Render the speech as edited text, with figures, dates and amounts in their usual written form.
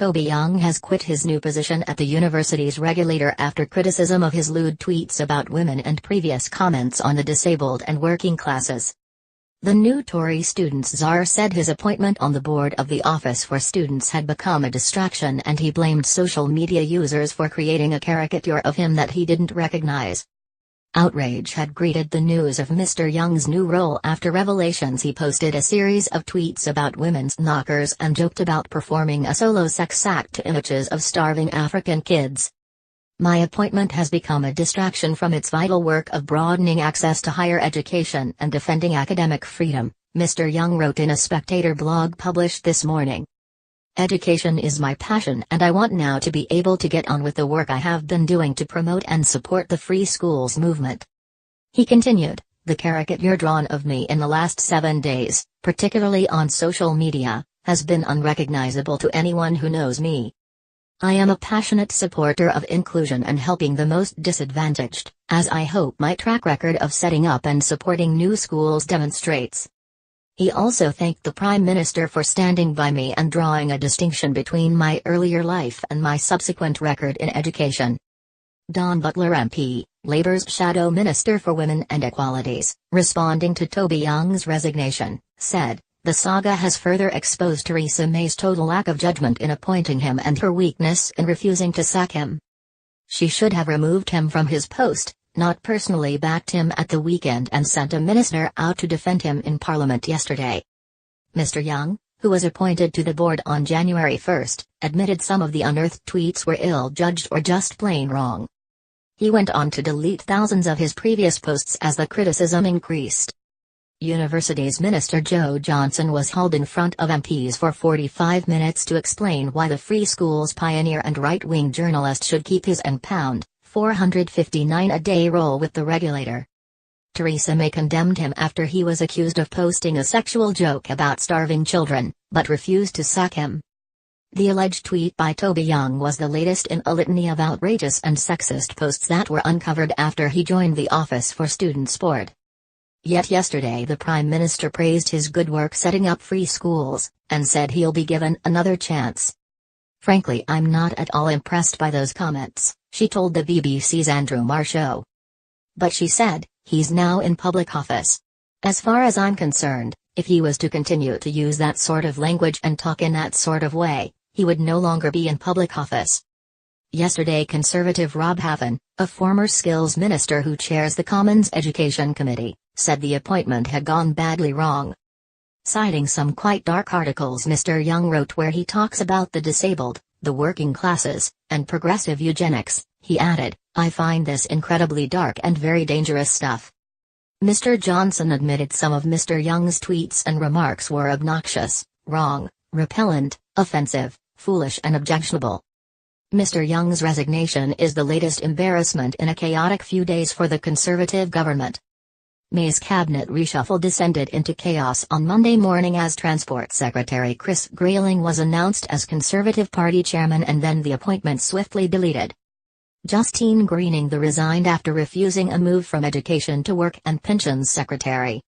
Toby Young has quit his new position at the university's regulator after criticism of his lewd tweets about women and previous comments on the disabled and working classes. The new Tory students' czar said his appointment on the board of the Office for Students had become a distraction, and he blamed social media users for creating a caricature of him that he didn't recognize. Outrage had greeted the news of Mr. Young's new role after revelations he posted a series of tweets about women's knockers and joked about performing a solo sex act to images of starving African kids. "My appointment has become a distraction from its vital work of broadening access to higher education and defending academic freedom," Mr. Young wrote in a Spectator blog published this morning. "Education is my passion, and I want now to be able to get on with the work I have been doing to promote and support the free schools movement." He continued, "The caricature drawn of me in the last 7 days, particularly on social media, has been unrecognizable to anyone who knows me. I am a passionate supporter of inclusion and helping the most disadvantaged, as I hope my track record of setting up and supporting new schools demonstrates." He also thanked the Prime Minister for standing by me and drawing a distinction between my earlier life and my subsequent record in education. Dawn Butler MP, Labour's Shadow Minister for Women and Equalities, responding to Toby Young's resignation, said, "The saga has further exposed Theresa May's total lack of judgment in appointing him and her weakness in refusing to sack him. She should have removed him from his post, not personally backed him at the weekend and sent a minister out to defend him in Parliament yesterday." Mr. Young, who was appointed to the board on January 1, admitted some of the unearthed tweets were ill-judged or just plain wrong. He went on to delete thousands of his previous posts as the criticism increased. Universities Minister Joe Johnson was hauled in front of MPs for 45 minutes to explain why the free schools pioneer and right-wing journalist should keep his £459 a day role with the regulator. Theresa May condemned him after he was accused of posting a sexual joke about starving children, but refused to sack him. The alleged tweet by Toby Young was the latest in a litany of outrageous and sexist posts that were uncovered after he joined the Office for Students board. Yet yesterday the Prime Minister praised his good work setting up free schools, and said he'll be given another chance. "Frankly, I'm not at all impressed by those comments," she told the BBC's Andrew Marr show. But she said, "He's now in public office. As far as I'm concerned, if he was to continue to use that sort of language and talk in that sort of way, he would no longer be in public office." Yesterday Conservative Rob Haven, a former skills minister who chairs the Commons Education Committee, said the appointment had gone badly wrong. Citing some quite dark articles Mr. Young wrote where he talks about the disabled, the working classes, and progressive eugenics, he added, "I find this incredibly dark and very dangerous stuff." Mr. Johnson admitted some of Mr. Young's tweets and remarks were obnoxious, wrong, repellent, offensive, foolish and objectionable. Mr. Young's resignation is the latest embarrassment in a chaotic few days for the Conservative government. May's cabinet reshuffle descended into chaos on Monday morning as Transport Secretary Chris Grayling was announced as Conservative Party chairman, and then the appointment swiftly deleted. Justine Greening resigned after refusing a move from Education to Work and Pensions Secretary.